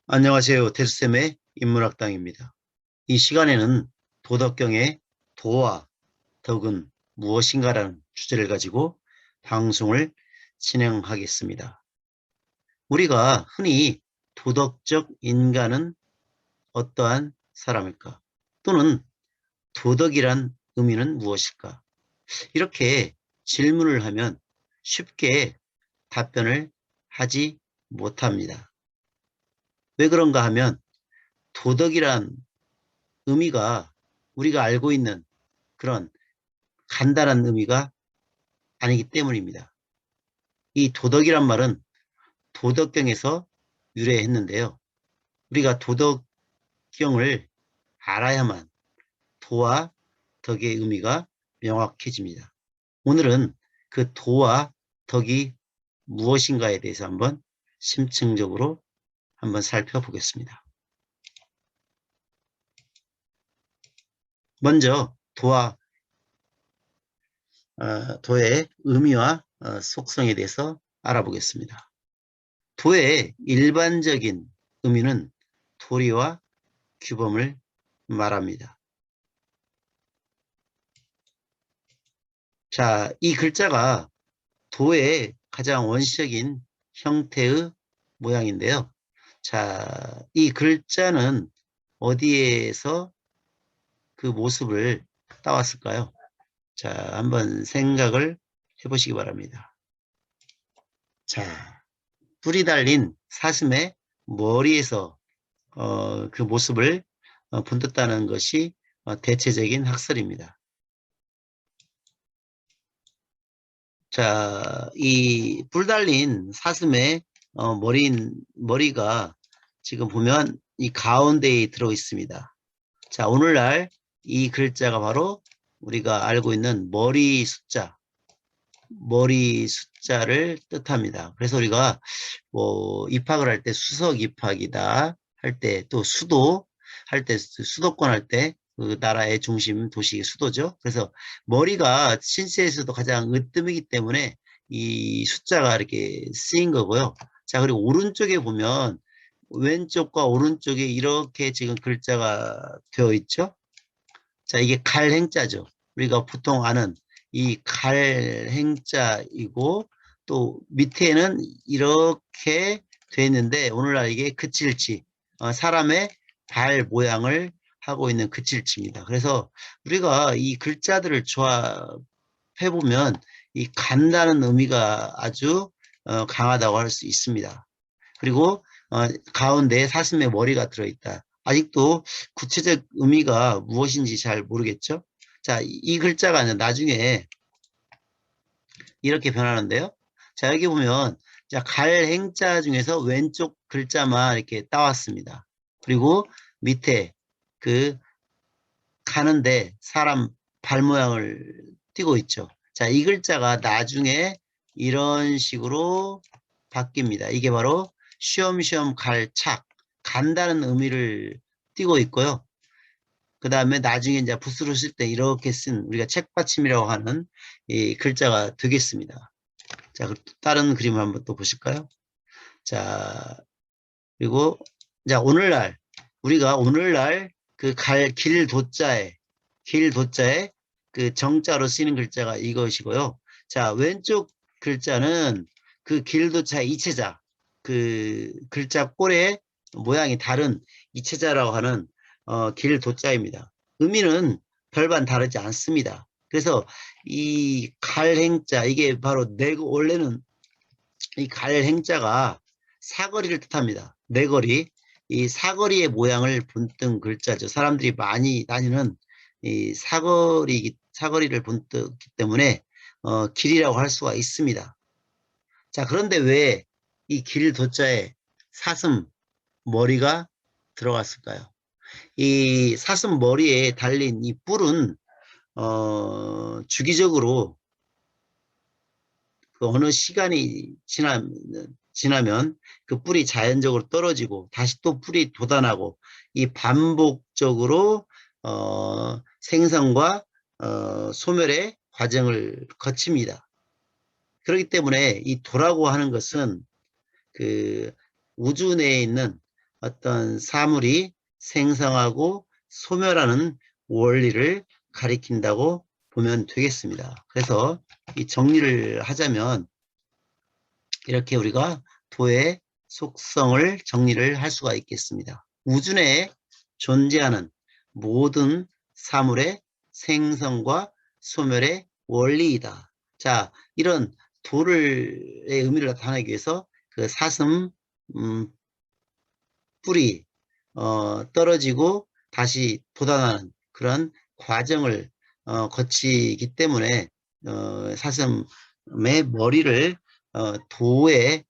안녕하세요. 대수쌤의 인문학당입니다. 이 시간에는 도덕경의 도와 덕은 무엇인가라는 주제를 가지고 방송을 진행하겠습니다. 우리가 흔히 도덕적 인간은 어떠한 사람일까? 또는 도덕이란 의미는 무엇일까? 이렇게 질문을 하면 쉽게 답변을 하지 못합니다. 왜 그런가 하면 도덕이란 의미가 우리가 알고 있는 그런 간단한 의미가 아니기 때문입니다. 이 도덕이란 말은 도덕경에서 유래했는데요. 우리가 도덕경을 알아야만 도와 덕의 의미가 명확해집니다. 오늘은 그 도와 덕이 무엇인가에 대해서 한번 심층적으로 한번 살펴보겠습니다. 먼저 도의 의미와 속성에 대해서 알아보겠습니다. 도의 일반적인 의미는 도리와 규범을 말합니다. 자, 이 글자가 도의 가장 원시적인 형태의 모양인데요. 자, 이 글자는 어디에서 그 모습을 따왔을까요? 자, 한번 생각을 해보시기 바랍니다. 자, 뿔이 달린 사슴의 머리에서 그 모습을 본떴다는 것이 대체적인 학설입니다. 자, 이 뿔 달린 사슴의 머리가 지금 보면 이 가운데에 들어 있습니다. 자, 오늘날 이 글자가 바로 우리가 알고 있는 머리 숫자를 뜻합니다. 그래서 우리가 뭐 입학을 할 때 수석 입학이다 할 때, 또 수도 할 때, 수도권 할 때 그 나라의 중심 도시 수도죠. 그래서 머리가 신체에서도 가장 으뜸이기 때문에 이 숫자가 이렇게 쓰인 거고요. 자, 그리고 오른쪽에 보면 왼쪽과 오른쪽에 이렇게 지금 글자가 되어 있죠. 자, 이게 갈행자죠. 우리가 보통 아는 이 갈행자이고, 또 밑에는 이렇게 되어 있는데 오늘날 이게 그칠치, 사람의 발 모양을 하고 있는 그칠치입니다. 그래서 우리가 이 글자들을 조합해보면 이 간다는 의미가 아주 강하다고 할 수 있습니다. 그리고 가운데에 사슴의 머리가 들어있다. 아직도 구체적 의미가 무엇인지 잘 모르겠죠? 자, 이 글자가 나중에 이렇게 변하는데요. 자, 여기 보면 자, 갈행자 중에서 왼쪽 글자만 이렇게 따왔습니다. 그리고 밑에 그 가는데 사람 발 모양을 띄고 있죠. 자, 이 글자가 나중에 이런 식으로 바뀝니다. 이게 바로 쉬엄쉬엄 갈착, 간다는 의미를 띄고 있고요. 그 다음에 나중에 이제 붓으로 쓸 때 이렇게 쓴 우리가 책받침이라고 하는 이 글자가 되겠습니다. 자, 다른 그림을 한번 또 보실까요? 자, 그리고 자, 오늘날 그 길도자에 그 정자로 쓰이는 글자가 이것이고요. 자, 왼쪽 글자는 그 길도자 이체자, 그 글자 꼴의 모양이 다른 이체자라고 하는 길도자입니다. 의미는 별반 다르지 않습니다. 그래서 이 갈행자, 이게 바로 원래는 이 갈행자가 사거리를 뜻합니다. 네거리. 이 사거리의 모양을 본뜬 글자죠. 사람들이 많이 다니는 이 사거리를 본뜨기 때문에 길이라고 할 수가 있습니다. 자, 그런데 왜 이 길 도자에 사슴 머리가 들어갔을까요? 이 사슴 머리에 달린 이 뿔은 주기적으로 그 어느 시간이 지나면 그 뿔이 자연적으로 떨어지고 다시 또 뿔이 돋아나고 이 반복적으로 생성과 소멸의 과정을 거칩니다. 그렇기 때문에 이 도라고 하는 것은 그 우주 내에 있는 어떤 사물이 생성하고 소멸하는 원리를 가리킨다고 보면 되겠습니다. 그래서 이 정리를 하자면 이렇게 우리가 도의 속성을 정리를 할 수가 있겠습니다. 우주 내에 존재하는 모든 사물의 생성과 소멸의 원리이다. 자, 이런 도의 의미를 나타내기 위해서 그 사슴, 뿌리, 떨어지고 다시 돋아나는 그런 과정을 거치기 때문에 사슴의 머리를 도의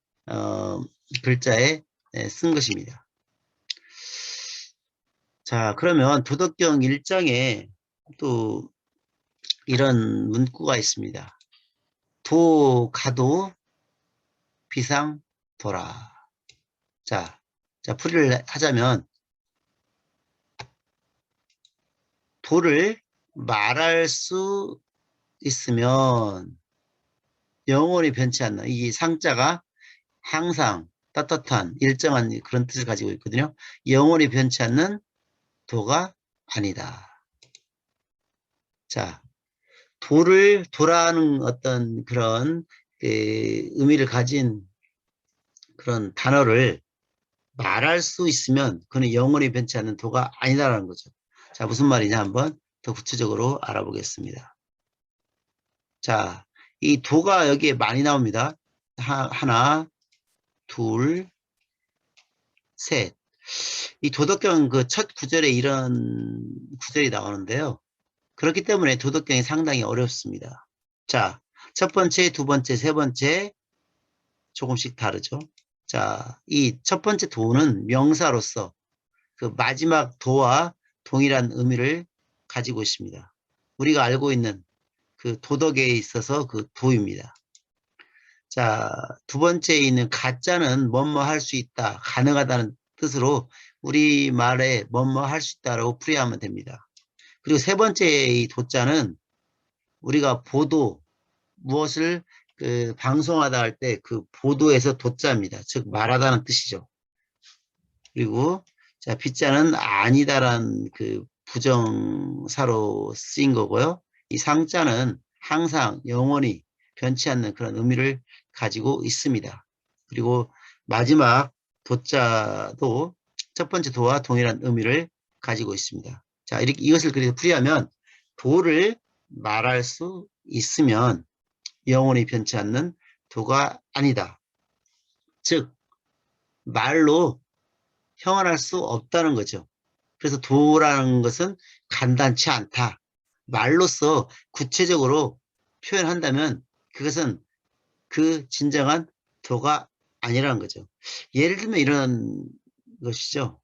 글자에 쓴 것입니다. 자, 그러면 도덕경 1장에 또 이런 문구가 있습니다. 도 가도 비상 도라. 자, 풀이를 하자면 도를 말할 수 있으면 영원히 변치 않는, 이 상자가 항상 떳떳한 일정한 그런 뜻을 가지고 있거든요. 영원히 변치 않는 도가 아니다. 자, 도라는 어떤 그런 의미를 가진 그런 단어를 말할 수 있으면 그는 영원히 변치 않는 도가 아니다라는 거죠. 자, 무슨 말이냐 한번 더 구체적으로 알아보겠습니다. 자, 이 도가 여기에 많이 나옵니다. 하나, 둘, 셋. 이 도덕경 그 첫 구절에 이런 구절이 나오는데요. 그렇기 때문에 도덕경이 상당히 어렵습니다. 자, 첫 번째, 두 번째, 세 번째 조금씩 다르죠. 자, 이 첫 번째 도는 명사로서 그 마지막 도와 동일한 의미를 가지고 있습니다. 우리가 알고 있는 그 도덕에 있어서 그 도입니다. 자, 두 번째에 있는 가짜는 뭐뭐 할 수 있다, 가능하다는 뜻으로 우리말에 뭐뭐 할 수 있다라고 풀이하면 됩니다. 그리고 세 번째의 이 도자는 우리가 보도, 무엇을 방송하다 할 때 그 보도에서 도자입니다. 즉 말하다는 뜻이죠. 그리고 자, 빗자는 아니다라는 그 부정사로 쓰인 거고요. 이 상자는 항상 영원히 변치 않는 그런 의미를 가지고 있습니다. 그리고 마지막 도자도 첫 번째 도와 동일한 의미를 가지고 있습니다. 자, 이렇게 이것을 그래서 풀이하면 도를 말할 수 있으면 영원히 변치 않는 도가 아니다. 즉 말로 형언할 수 없다는 거죠. 그래서 도라는 것은 간단치 않다. 말로써 구체적으로 표현한다면 그것은 그 진정한 도가 아니라는 거죠. 예를 들면 이런 것이죠.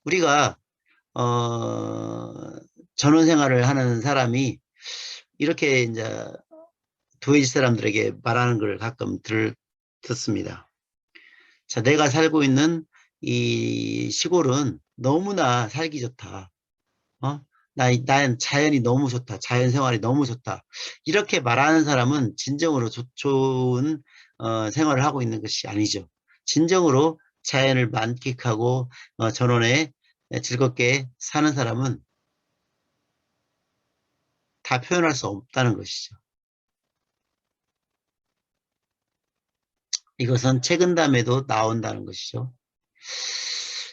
우리가 전원 생활을 하는 사람이 이렇게 이제 도해지 사람들에게 말하는 걸 가끔 듣습니다. 자, 내가 살고 있는 이 시골은 너무나 살기 좋다. 난 자연이 너무 좋다. 자연 생활이 너무 좋다. 이렇게 말하는 사람은 진정으로 좋은 생활을 하고 있는 것이 아니죠. 진정으로 자연을 만끽하고 전원에 즐겁게 사는 사람은 다 표현할 수 없다는 것이죠. 이것은 책은담에도 나온다는 것이죠.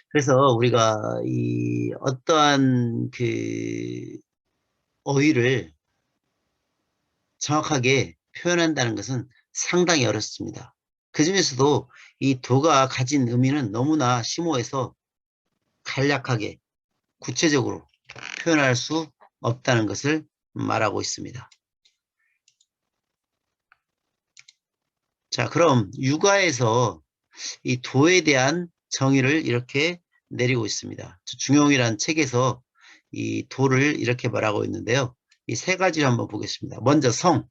그래서 우리가 이 어떠한 그 어휘를 정확하게 표현한다는 것은 상당히 어렵습니다. 그 중에서도 이 도가 가진 의미는 너무나 심오해서 간략하게 구체적으로 표현할 수 없다는 것을 말하고 있습니다. 자, 그럼 육아에서 이 도에 대한 정의를 이렇게 내리고 있습니다. 중용이라는 책에서 이 도를 이렇게 말하고 있는데요. 이 세 가지를 한번 보겠습니다. 먼저 성,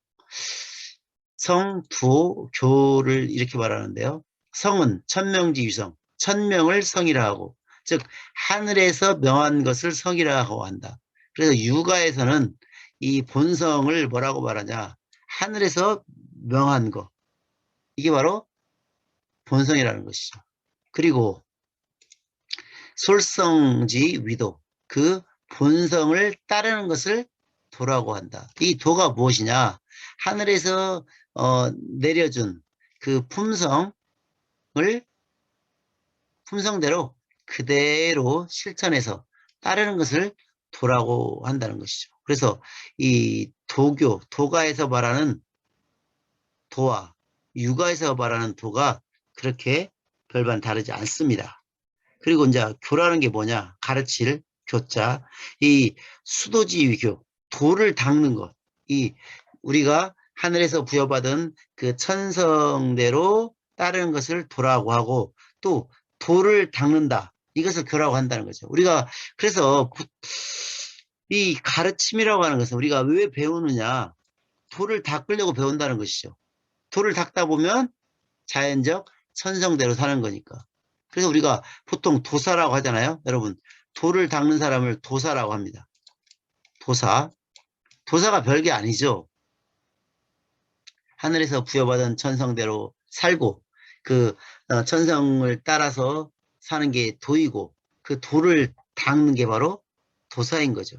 도, 교를 이렇게 말하는데요. 성은 천명지유성, 천명을 성이라 하고, 즉 하늘에서 명한 것을 성이라고 한다. 그래서 육아에서는 이 본성을 뭐라고 말하냐? 하늘에서 명한 것. 이게 바로 본성이라는 것이죠. 그리고 솔성지 위도, 그 본성을 따르는 것을 도라고 한다. 이 도가 무엇이냐? 하늘에서 내려준 그 품성대로 그대로 실천해서 따르는 것을 도라고 한다는 것이죠. 그래서 이 도가에서 말하는 도와 유가에서 말하는 도가 그렇게 별반 다르지 않습니다. 그리고 이제 교라는 게 뭐냐? 가르칠 교자. 이 수도지위교, 도를 닦는 것. 이 우리가 하늘에서 부여받은 그 천성대로 따르는 것을 도라고 하고, 또 도를 닦는다. 이것을 교라고 한다는 거죠. 우리가 그래서 이 가르침이라고 하는 것은 우리가 왜 배우느냐? 도를 닦으려고 배운다는 것이죠. 도를 닦다 보면 자연적 천성대로 사는 거니까. 그래서 우리가 보통 도사라고 하잖아요. 여러분, 도를 닦는 사람을 도사라고 합니다. 도사. 도사가 별게 아니죠. 하늘에서 부여받은 천성대로 살고 그 천성을 따라서 사는 게 도이고, 그 도를 닦는 게 바로 도사인 거죠.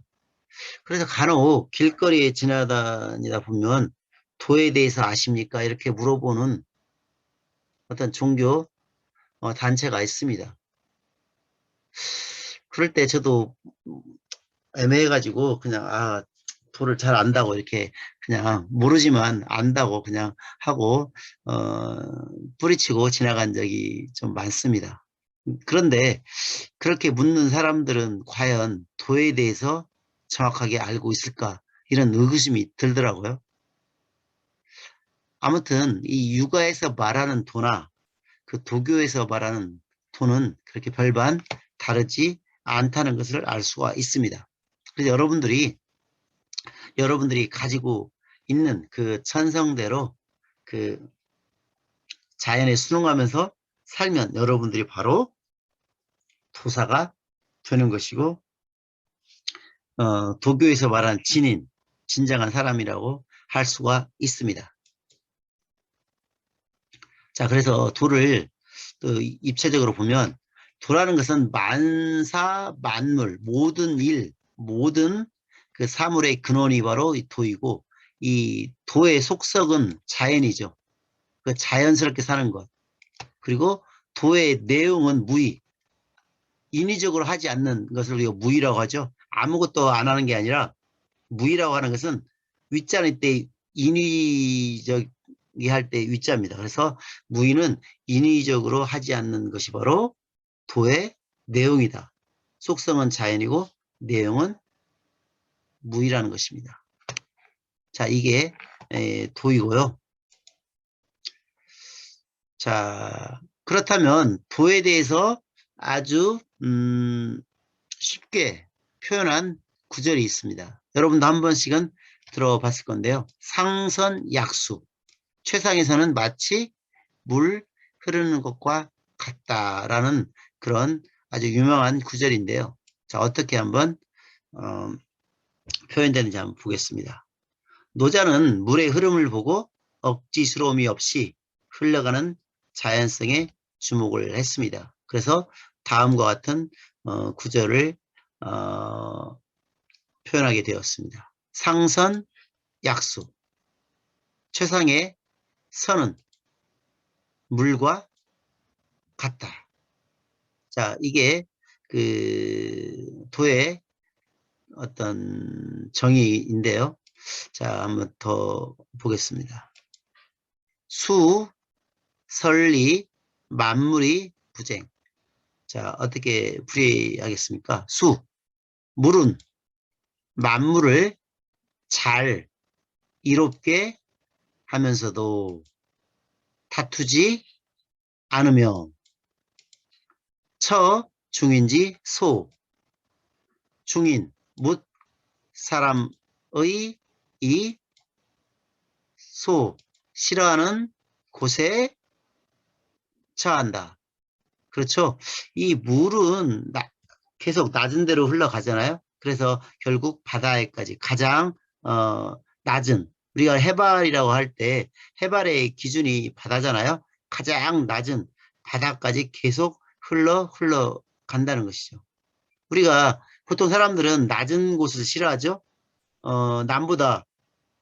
그래서 간혹 길거리에 지나다니다 보면 도에 대해서 아십니까? 이렇게 물어보는 어떤 종교 단체가 있습니다. 그럴 때 저도 애매해가지고 그냥 도를 잘 안다고 이렇게 그냥 모르지만 안다고 그냥 하고 뿌리치고 지나간 적이 좀 많습니다. 그런데 그렇게 묻는 사람들은 과연 도에 대해서 정확하게 알고 있을까? 이런 의구심이 들더라고요. 아무튼 이 육아에서 말하는 도나 그 도교에서 말하는 도는 그렇게 별반 다르지 않다는 것을 알 수가 있습니다. 그래서 여러분들이 가지고 있는 그 천성대로 그 자연에 순응하면서 살면 여러분들이 바로 도사가 되는 것이고, 도교에서 말하는 진정한 사람이라고 할 수가 있습니다. 자, 그래서 도를 또 입체적으로 보면 도라는 것은 만사 만물 모든 일 모든 그 사물의 근원이 바로 이 도이고, 이 도의 속성은 자연이죠. 그 자연스럽게 사는 것. 그리고 도의 내용은 무의. 인위적으로 하지 않는 것을 우리가 무의라고 하죠. 아무것도 안 하는 게 아니라 무의라고 하는 것은 위자일 때 인위적이 할 때 위자입니다. 그래서 무의는 인위적으로 하지 않는 것이 바로 도의 내용이다. 속성은 자연이고 내용은 무의라는 것입니다. 자, 이게 도이고요. 자, 그렇다면 도에 대해서 아주 쉽게 표현한 구절이 있습니다. 여러분도 한 번씩은 들어봤을 건데요. 상선약수. 최상에서는 마치 물 흐르는 것과 같다라는 그런 아주 유명한 구절인데요. 자, 어떻게 한번 표현되는지 한번 보겠습니다. 노자는 물의 흐름을 보고 억지스러움이 없이 흘러가는 자연성에 주목을 했습니다. 그래서 다음과 같은 구절을 표현하게 되었습니다. 상선 약수. 최상의 선은 물과 같다. 자, 이게 그 도의 어떤 정의인데요. 자, 한번 더 보겠습니다. 수, 설리, 만물이 부쟁. 자, 어떻게 풀이하겠습니까? 수, 물은 만물을 잘 이롭게 하면서도 다투지 않으며, 중인지 중인 묻 사람의 이 싫어하는 곳에 처한다. 그렇죠? 이 물은 계속 낮은 데로 흘러가잖아요. 그래서 결국 바다에까지 가장 낮은, 우리가 해발이라고 할 때 해발의 기준이 바다잖아요. 가장 낮은 바다까지 계속 흘러가는 간다는 것이죠. 우리가 보통 사람들은 낮은 곳을 싫어하죠. 남보다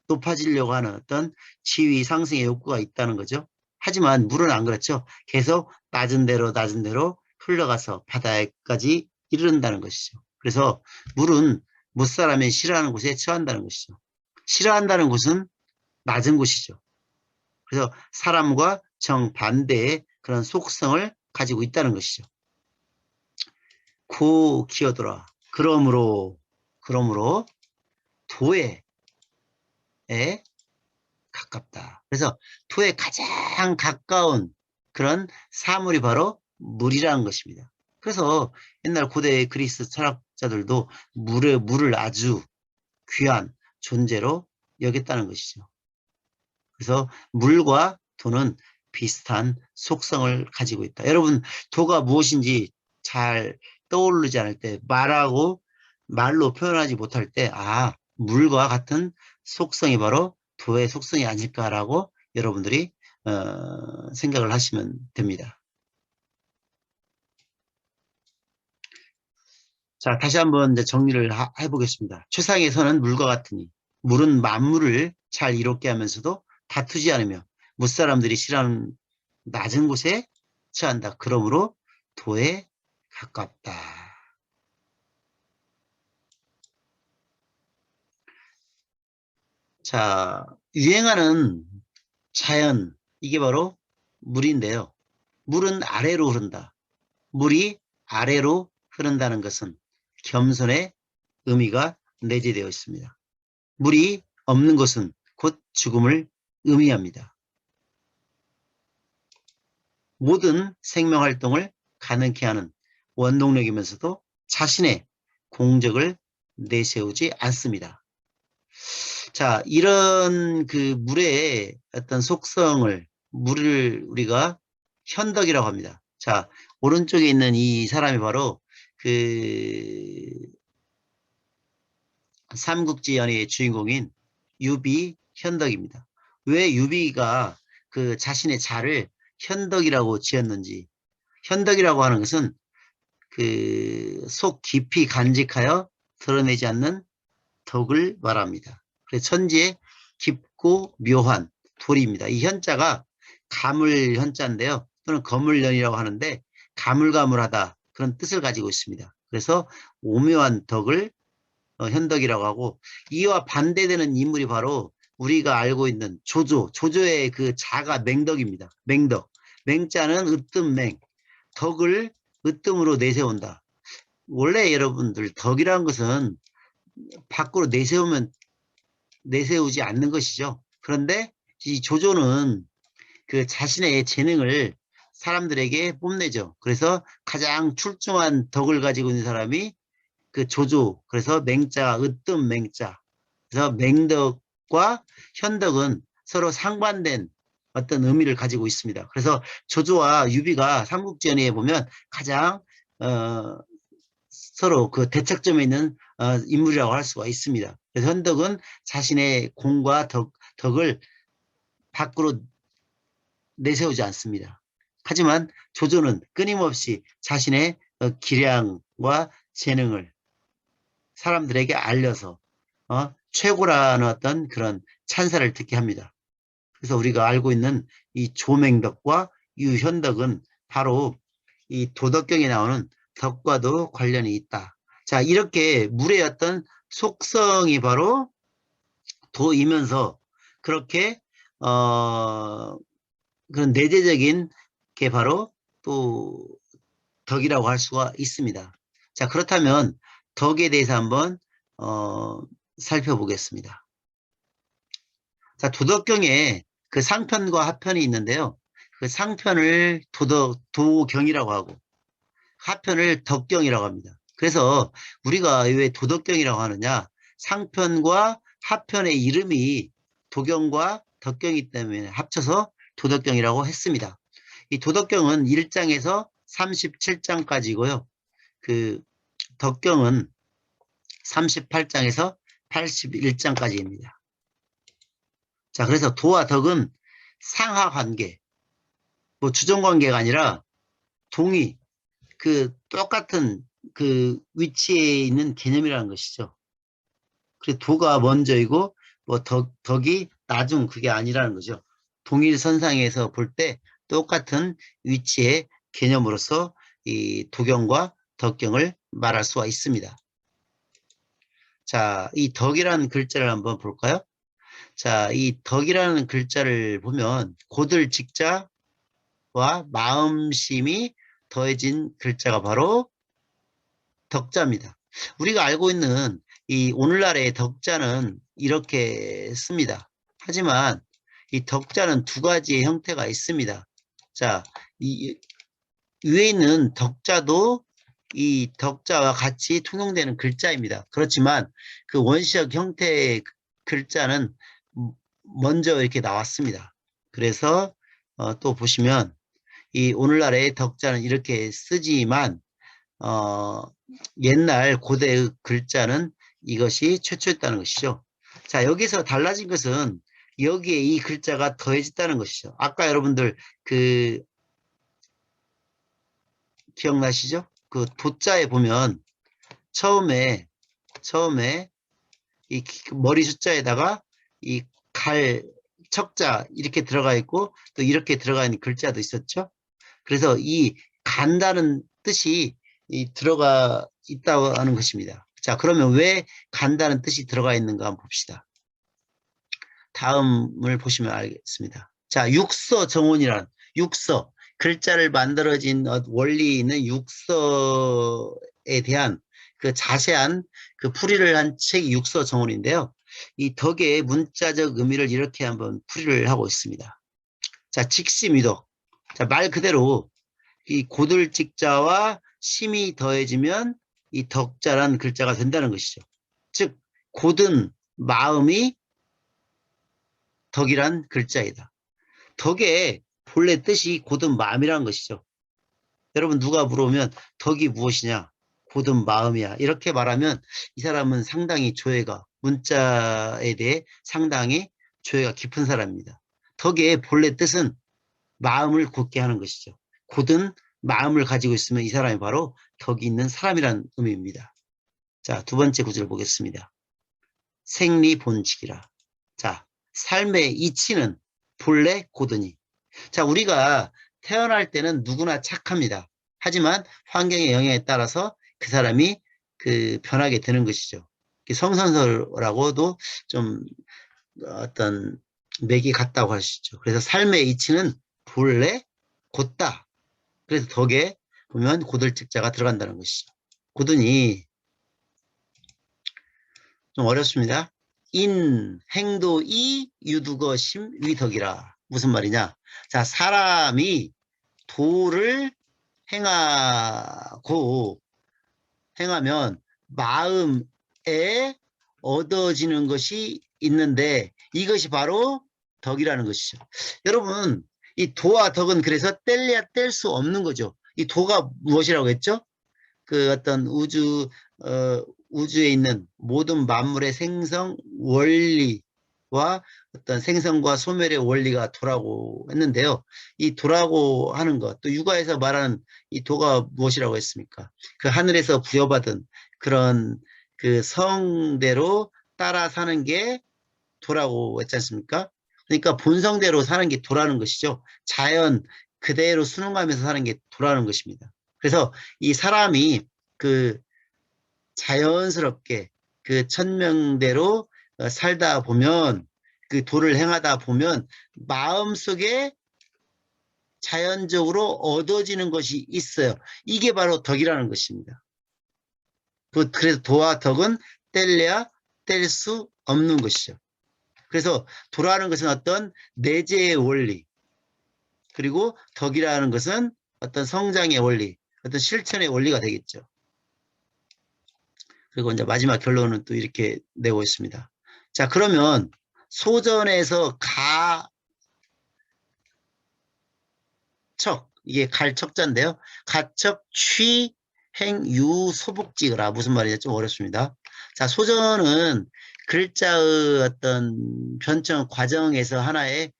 높아지려고 하는 어떤 지위 상승의 욕구가 있다는 거죠. 하지만 물은 안 그렇죠. 계속 낮은 데로 흘러가서 바다에까지 이른다는 것이죠. 그래서 물은 못사람이 싫어하는 곳에 처한다는 것이죠. 싫어한다는 곳은 낮은 곳이죠. 그래서 사람과 정반대의 그런 속성을 가지고 있다는 것이죠. 고 기어들어. 그러므로 도에 가깝다. 그래서 도에 가장 가까운 그런 사물이 바로 물이라는 것입니다. 그래서 옛날 고대 그리스 철학자들도 물을 아주 귀한 존재로 여겼다는 것이죠. 그래서 물과 도는 비슷한 속성을 가지고 있다. 여러분, 도가 무엇인지 잘 떠오르지 않을 때, 말로 표현하지 못할 때, 물과 같은 속성이 바로 도의 속성이 아닐까라고 여러분들이 생각을 하시면 됩니다. 자, 다시 한번 이제 정리를 해보겠습니다. 최상에서는 물과 같으니 물은 만물을 잘 이롭게 하면서도 다투지 않으며 무사람들이 싫어하는 낮은 곳에 처한다. 그러므로 도에 가깝다. 자, 유행하는 자연, 이게 바로 물인데요. 물은 아래로 흐른다. 물이 아래로 흐른다는 것은 겸손의 의미가 내재되어 있습니다. 물이 없는 것은 곧 죽음을 의미합니다. 모든 생명활동을 가능케 하는 원동력이면서도 자신의 공적을 내세우지 않습니다. 자, 이런 그 물의 어떤 속성을, 물을 우리가 현덕이라고 합니다. 자, 오른쪽에 있는 이 사람이 바로 그 삼국지 연의의 주인공인 유비 현덕입니다. 왜 유비가 그 자신의 자를 현덕이라고 지었는지, 현덕이라고 하는 것은 그 속 깊이 간직하여 드러내지 않는 덕을 말합니다. 그래서 천지의 깊고 묘한 도리입니다. 이 현자가 가물 현자인데요. 또는 거물연이라고 하는데 가물가물하다 그런 뜻을 가지고 있습니다. 그래서 오묘한 덕을 현덕이라고 하고, 이와 반대되는 인물이 바로 우리가 알고 있는 조조의 그 자가 맹덕입니다. 맹덕. 맹자는 으뜸맹. 덕을 으뜸으로 내세운다. 원래 여러분들 덕이라는 것은 밖으로 내세우지 않는 것이죠. 그런데 이 조조는 그 자신의 재능을 사람들에게 뽐내죠. 그래서 가장 출중한 덕을 가지고 있는 사람이 그 조조, 그래서 맹자, 으뜸 맹자. 그래서 맹덕과 현덕은 서로 상반된 어떤 의미를 가지고 있습니다. 그래서 조조와 유비가 삼국지연의에 보면 가장 서로 그 대척점에 있는 인물이라고 할 수가 있습니다. 그래서 현덕은 자신의 공과 덕을 밖으로 내세우지 않습니다. 하지만 조조는 끊임없이 자신의 기량과 재능을 사람들에게 알려서 최고라는 어떤 그런 찬사를 듣게 합니다. 그래서 우리가 알고 있는 이 조맹덕과 유현덕은 바로 이 도덕경에 나오는 덕과도 관련이 있다. 자, 이렇게 물의 어떤 속성이 바로 도이면서 그렇게 그런 내재적인 게 바로 또 덕이라고 할 수가 있습니다. 자, 그렇다면 덕에 대해서 한번 살펴보겠습니다. 자, 도덕경에 그 상편과 하편이 있는데요. 그 상편을 도경이라고 하고 하편을 덕경이라고 합니다. 그래서 우리가 왜 도덕경이라고 하느냐? 상편과 하편의 이름이 도경과 덕경이기 때문에 합쳐서 도덕경이라고 했습니다. 이 도덕경은 1장에서 37장까지고요. 그 덕경은 38장에서 81장까지입니다. 자, 그래서 도와 덕은 상하 관계, 뭐 주종 관계가 아니라 동의, 그 똑같은 그 위치에 있는 개념이라는 것이죠. 그래서 도가 먼저이고 뭐 덕이 나중 그게 아니라는 거죠. 동일선상에서 볼 때 똑같은 위치의 개념으로서 이 도경과 덕경을 말할 수가 있습니다. 자, 이 덕이라는 글자를 한번 볼까요? 자, 이 덕이라는 글자를 보면 고들직자와 마음심이 더해진 글자가 바로 덕자입니다. 우리가 알고 있는 이 오늘날의 덕자는 이렇게 씁니다. 하지만 이 덕자는 두 가지의 형태가 있습니다. 자, 이 위에 있는 덕자도 이 덕자와 같이 통용되는 글자입니다. 그렇지만 그 원시적 형태의 글자는 먼저 이렇게 나왔습니다. 그래서 또 보시면 이 오늘날의 덕자는 이렇게 쓰지만 옛날 고대의 글자는 이것이 최초였다는 것이죠. 자, 여기서 달라진 것은 여기에 이 글자가 더해졌다는 것이죠. 아까 여러분들 그 기억나시죠? 그 도자에 보면 처음에 이 머리 숫자에다가 이 척자 이렇게 들어가 있고 또 이렇게 들어가 있는 글자도 있었죠. 그래서 이 간다는 뜻이 들어가 있다고 하는 것입니다. 자, 그러면 왜 간다는 뜻이 들어가 있는가 한번 봅시다. 다음을 보시면 알겠습니다. 자, 육서 정원이란 육서 글자를 만들어진 원리는 육서에 대한 그 자세한 그 풀이를 한 책이 육서 정원인데요. 이 덕의 문자적 의미를 이렇게 한번 풀이를 하고 있습니다. 자, 직시미덕. 자, 말 그대로 이 고들직자와 심이 더해지면 이 덕자란 글자가 된다는 것이죠. 즉 고든 마음이 덕이란 글자이다. 덕의 본래 뜻이 고든 마음이라는 것이죠. 여러분 누가 물어보면 덕이 무엇이냐? 고든 마음이야. 이렇게 말하면 이 사람은 상당히 조예가 문자에 대해 상당히 조예가 깊은 사람입니다. 덕의 본래 뜻은 마음을 굳게 하는 것이죠. 고든 마음을 가지고 있으면 이 사람이 바로 덕이 있는 사람이라는 의미입니다. 자, 두 번째 구절 보겠습니다. 생리본칙이라. 자, 삶의 이치는 본래 고든이. 자, 우리가 태어날 때는 누구나 착합니다. 하지만 환경의 영향에 따라서 그 사람이 그 변하게 되는 것이죠. 성선설라고도 좀 어떤 맥이 같다고 할 수 있죠. 그래서 삶의 이치는 본래 곧다. 그래서 덕에 보면 고들직자가 들어간다는 것이죠. 고든이 좀 어렵습니다. 인, 행도, 이, 유두거, 심, 위덕이라. 무슨 말이냐? 자, 사람이 도를 행하면 마음에 얻어지는 것이 있는데 이것이 바로 덕이라는 것이죠. 여러분, 이 도와 덕은 그래서 뗄래야 뗄 수 없는 거죠. 이 도가 무엇이라고 했죠? 그 어떤 우주에 있는 모든 만물의 생성 원리와 어떤 생성과 소멸의 원리가 도라고 했는데요. 이 도라고 하는 것, 또 육아에서 말하는 이 도가 무엇이라고 했습니까? 그 하늘에서 부여받은 그런 그 성대로 따라 사는 게 도라고 했지 않습니까? 그러니까 본성대로 사는 게 도라는 것이죠. 자연 그대로 순응하면서 사는 게 도라는 것입니다. 그래서 이 사람이 그 자연스럽게 그 천명대로 살다 보면 그 도를 행하다 보면 마음속에 자연적으로 얻어지는 것이 있어요. 이게 바로 덕이라는 것입니다. 그래서 도와 덕은 뗄래야 뗄 수 없는 것이죠. 그래서 도라는 것은 어떤 내재의 원리, 그리고 덕이라는 것은 어떤 성장의 원리, 어떤 실천의 원리가 되겠죠. 그리고 이제 마지막 결론은 또 이렇게 내고 있습니다. 자, 그러면 소전에서 가척, 이게 갈척자인데요. 가척, 취, 행, 유, 소복지라. 무슨 말이냐? 좀 어렵습니다. 자, 소전은 글자의 어떤 변청 과정에서 하나의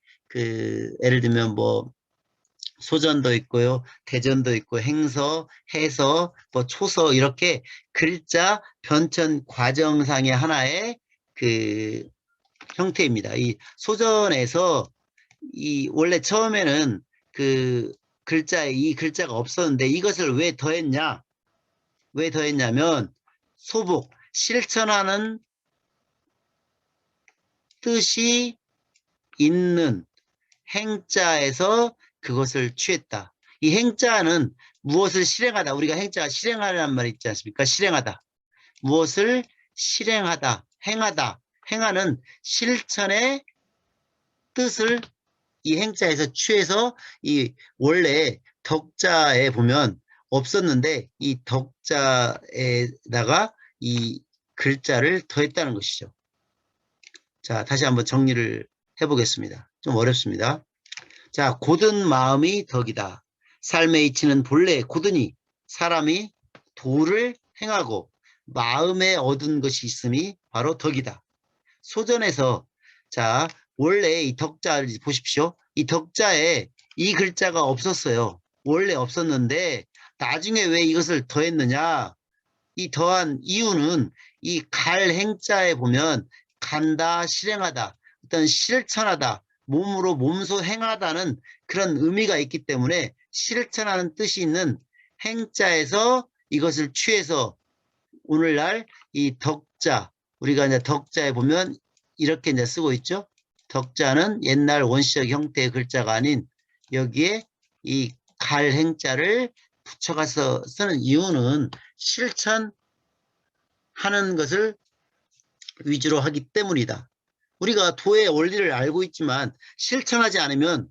예를 들면 뭐 소전도 있고요. 대전도 있고 행서, 해서, 뭐 초서 이렇게 글자 변천 과정상의 하나의 그 형태입니다. 이 소전에서 이 원래 처음에는 그 글자에 이 글자가 없었는데 이것을 왜 더했냐? 왜 더했냐면 소복, 실천하는 뜻이 있는 행자에서 그것을 취했다. 이 행자는 무엇을 실행하다. 우리가 행자가 실행하라는 말 있지 않습니까? 실행하다. 무엇을 실행하다, 행하다. 행하는 실천의 뜻을 이 행자에서 취해서 이 원래 덕자에 보면 없었는데 이 덕자에다가 이 글자를 더했다는 것이죠. 자, 다시 한번 정리를 해보겠습니다. 좀 어렵습니다. 자, 고든 마음이 덕이다. 삶의 이치는 본래 고든이 사람이 도를 행하고 마음에 얻은 것이 있음이 바로 덕이다. 소전에서 자, 원래 이 덕자를 보십시오. 이 덕자에 이 글자가 없었어요. 원래 없었는데 나중에 왜 이것을 더했느냐? 이 더한 이유는 이 갈 행자에 보면 간다, 실행하다, 어떤 실천하다, 몸으로 몸소 행하다는 그런 의미가 있기 때문에 실천하는 뜻이 있는 행자에서 이것을 취해서 오늘날 이 덕자, 우리가 이제 덕자에 보면 이렇게 이제 쓰고 있죠. 덕자는 옛날 원시적 형태의 글자가 아닌 여기에 이 갈 행자를 붙여가서 쓰는 이유는 실천하는 것을 위주로 하기 때문이다. 우리가 도의 원리를 알고 있지만 실천하지 않으면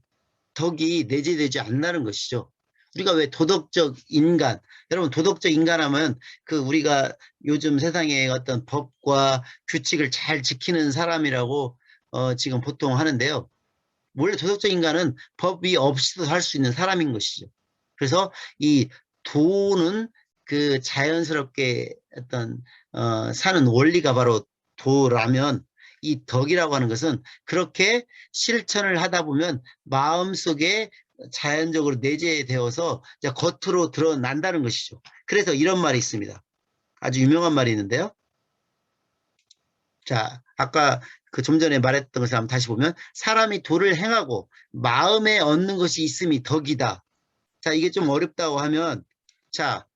덕이 내재되지 않는다는 것이죠. 우리가 왜 도덕적 인간, 여러분 도덕적 인간하면 그 우리가 요즘 세상의 어떤 법과 규칙을 잘 지키는 사람이라고 지금 보통 하는데요. 원래 도덕적 인간은 법이 없이도 살 수 있는 사람인 것이죠. 그래서 이 도는 그 자연스럽게 어떤 사는 원리가 바로 도라면 이 덕이라고 하는 것은 그렇게 실천을 하다 보면 마음속에 자연적으로 내재되어서 겉으로 드러난다는 것이죠. 그래서 이런 말이 있습니다. 아주 유명한 말이 있는데요. 자, 아까 그 좀 전에 말했던 것을 한번 다시 보면 사람이 도를 행하고 마음에 얻는 것이 있음이 덕이다. 자, 이게 좀 어렵다고 하면 자,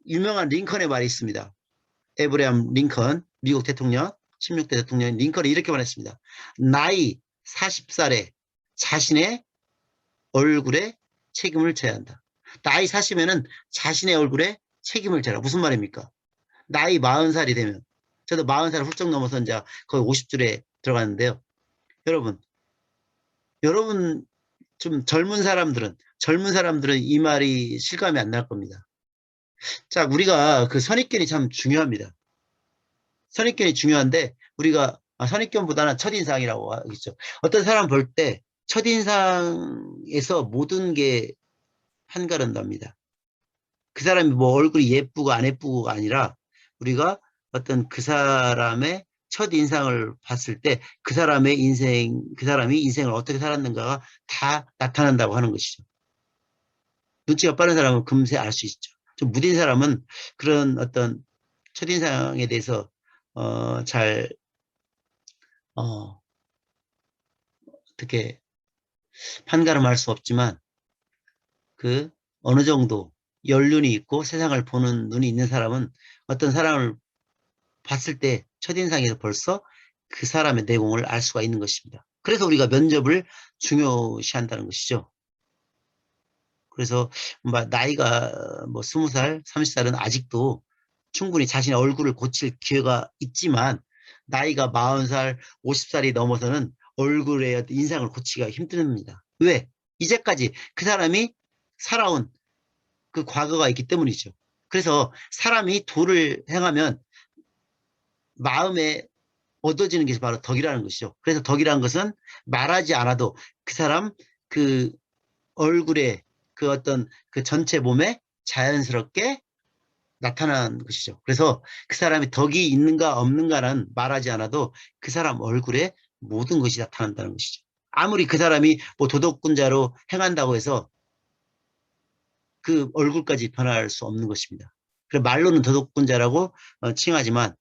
유명한 링컨의 말이 있습니다. 에브라함 링컨, 미국 대통령, 16대 대통령 링컨이 이렇게 말했습니다. 나이 40살에 자신의 얼굴에 책임을 져야 한다. 나이 40이면은 자신의 얼굴에 책임을 져라. 무슨 말입니까? 나이 40살이 되면 저도 40살 훌쩍 넘어서 이제 거의 50줄에 들어갔는데요. 여러분 좀 젊은 사람들은 이 말이 실감이 안 날 겁니다. 자, 우리가 그 선입견이 참 중요합니다. 선입견이 중요한데 우리가 선입견보다는 첫인상이라고 하겠죠. 어떤 사람 볼 때 첫인상에서 모든 게 한가른답니다. 그 사람이 뭐 얼굴이 예쁘고 안 예쁘고가 아니라 우리가 어떤 그 사람의 첫인상을 봤을 때 그 사람이 인생을 어떻게 살았는가가 다 나타난다고 하는 것이죠. 눈치가 빠른 사람은 금세 알 수 있죠. 좀 무딘 사람은 그런 어떤 첫인상에 대해서 잘 어떻게 판가름할 수 없지만 그 어느 정도 연륜이 있고 세상을 보는 눈이 있는 사람은 어떤 사람을 봤을 때 첫인상에서 벌써 그 사람의 내공을 알 수가 있는 것입니다. 그래서 우리가 면접을 중요시한다는 것이죠. 그래서 나이가 뭐 20살, 30살은 아직도 충분히 자신의 얼굴을 고칠 기회가 있지만 나이가 40살, 50살이 넘어서는 얼굴의 인상을 고치기가 힘듭니다. 왜? 이제까지 그 사람이 살아온 그 과거가 있기 때문이죠. 그래서 사람이 도를 행하면 마음에 얻어지는 것이 바로 덕이라는 것이죠. 그래서 덕이라는 것은 말하지 않아도 그 사람 그 얼굴에 그 어떤 그 전체 몸에 자연스럽게 나타나는 것이죠. 그래서 그 사람이 덕이 있는가 없는가는 말하지 않아도 그 사람 얼굴에 모든 것이 나타난다는 것이죠. 아무리 그 사람이 뭐 도덕군자로 행한다고 해서 그 얼굴까지 변할 수 없는 것입니다. 그래 말로는 도덕군자라고 칭하지만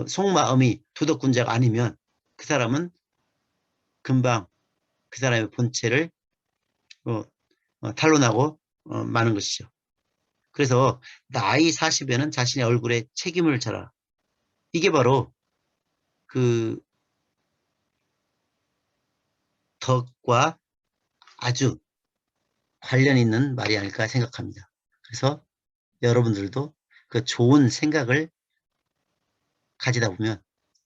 속마음이 도덕군자가 아니면 그 사람은 금방 그 사람의 본체를 탄로나고 마는 것이죠. 그래서 나이 40에는 자신의 얼굴에 책임을 져라. 이게 바로 그 덕과 아주 관련 있는 말이 아닐까 생각합니다. 그래서 여러분들도 그 좋은 생각을 가지다 보면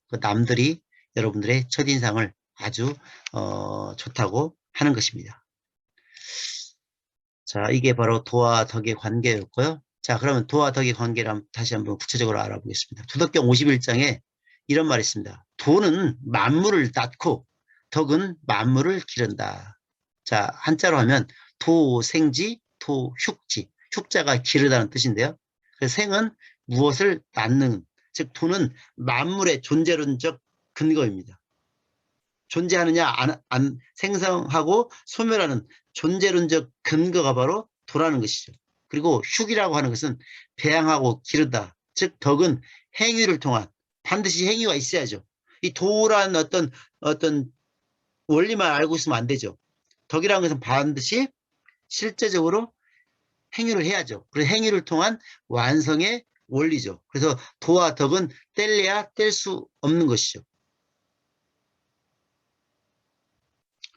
그 남들이 여러분들의 첫인상을 아주 좋다고 하는 것입니다. 자, 이게 바로 도와 덕의 관계였고요. 자, 그러면 도와 덕의 관계를 다시 한번 구체적으로 알아보겠습니다. 도덕경 51장에 이런 말이 있습니다. 도는 만물을 낳고 덕은 만물을 기른다. 자, 한자로 하면 도생지, 도흉지. 흉자가 기르다는 뜻인데요. 그래서 생은 무엇을 낳는, 즉 도는 만물의 존재론적 근거입니다. 존재하느냐 안 생성하고 소멸하는 존재론적 근거가 바로 도라는 것이죠. 그리고 흉이라고 하는 것은 배양하고 기르다. 즉 덕은 행위를 통한 반드시 행위가 있어야죠. 이 도라는 어떤 원리만 알고 있으면 안 되죠. 덕이라는 것은 반드시 실제적으로 행위를 해야죠. 그래서 행위를 통한 완성의 원리죠. 그래서 도와 덕은 뗄래야 뗄 수 없는 것이죠.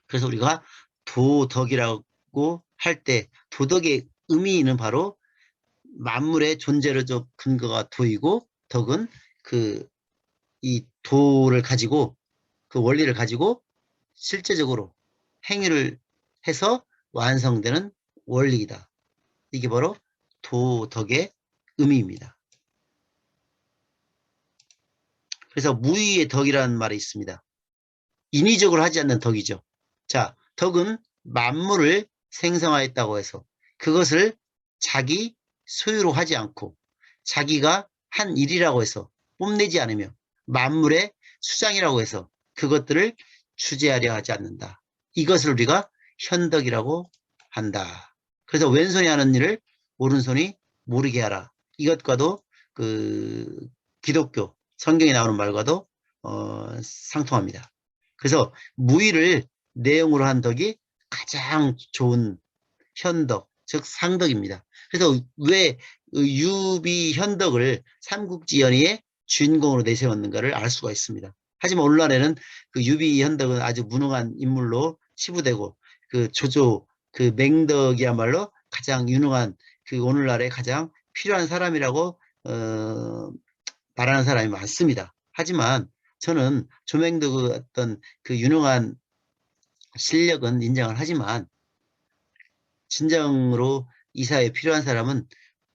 그래서 우리가 도덕이라고 할 때 도덕의 의미는 바로 만물의 존재로적 근거가 도이고 덕은 이 도를 가지고 그 원리를 가지고 실제적으로 행위를 해서 완성되는 원리이다. 이게 바로 도덕의 의미입니다. 그래서 무의의 덕이라는 말이 있습니다. 인위적으로 하지 않는 덕이죠. 자, 덕은 만물을 생성하였다고 해서 그것을 자기 소유로 하지 않고 자기가 한 일이라고 해서 뽐내지 않으며 만물의 수장이라고 해서 그것들을 주재하려 하지 않는다. 이것을 우리가 현덕이라고 한다. 그래서 왼손이 하는 일을 오른손이 모르게 하라. 이것과도 기독교 성경에 나오는 말과도 상통합니다. 그래서 무의를 내용으로 한 덕이 가장 좋은 현덕, 즉 상덕입니다. 그래서 왜 유비 현덕을 삼국지연의의 주인공으로 내세웠는가를 알 수가 있습니다. 하지만 오늘날에는 그 유비 현덕은 아주 무능한 인물로 치부되고 그 조조, 그 맹덕이야말로 가장 유능한 오늘날에 가장 필요한 사람이라고 말하는 사람이 많습니다. 하지만 저는 조맹덕의 어떤 유능한 실력은 인정을 하지만 진정으로 이 사회에 필요한 사람은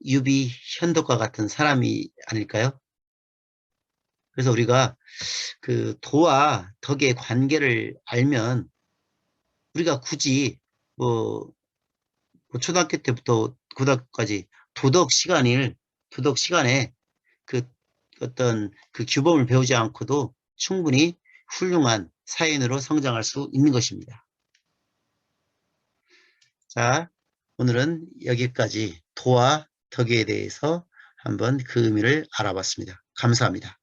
유비 현덕과 같은 사람이 아닐까요? 그래서 우리가 도와 덕의 관계를 알면 우리가 굳이 초등학교 때부터 고등학교까지 도덕 시간에 어떤 규범을 배우지 않고도 충분히 훌륭한 사회인으로 성장할 수 있는 것입니다. 자, 오늘은 여기까지 도와 덕에 대해서 한번 그 의미를 알아봤습니다. 감사합니다.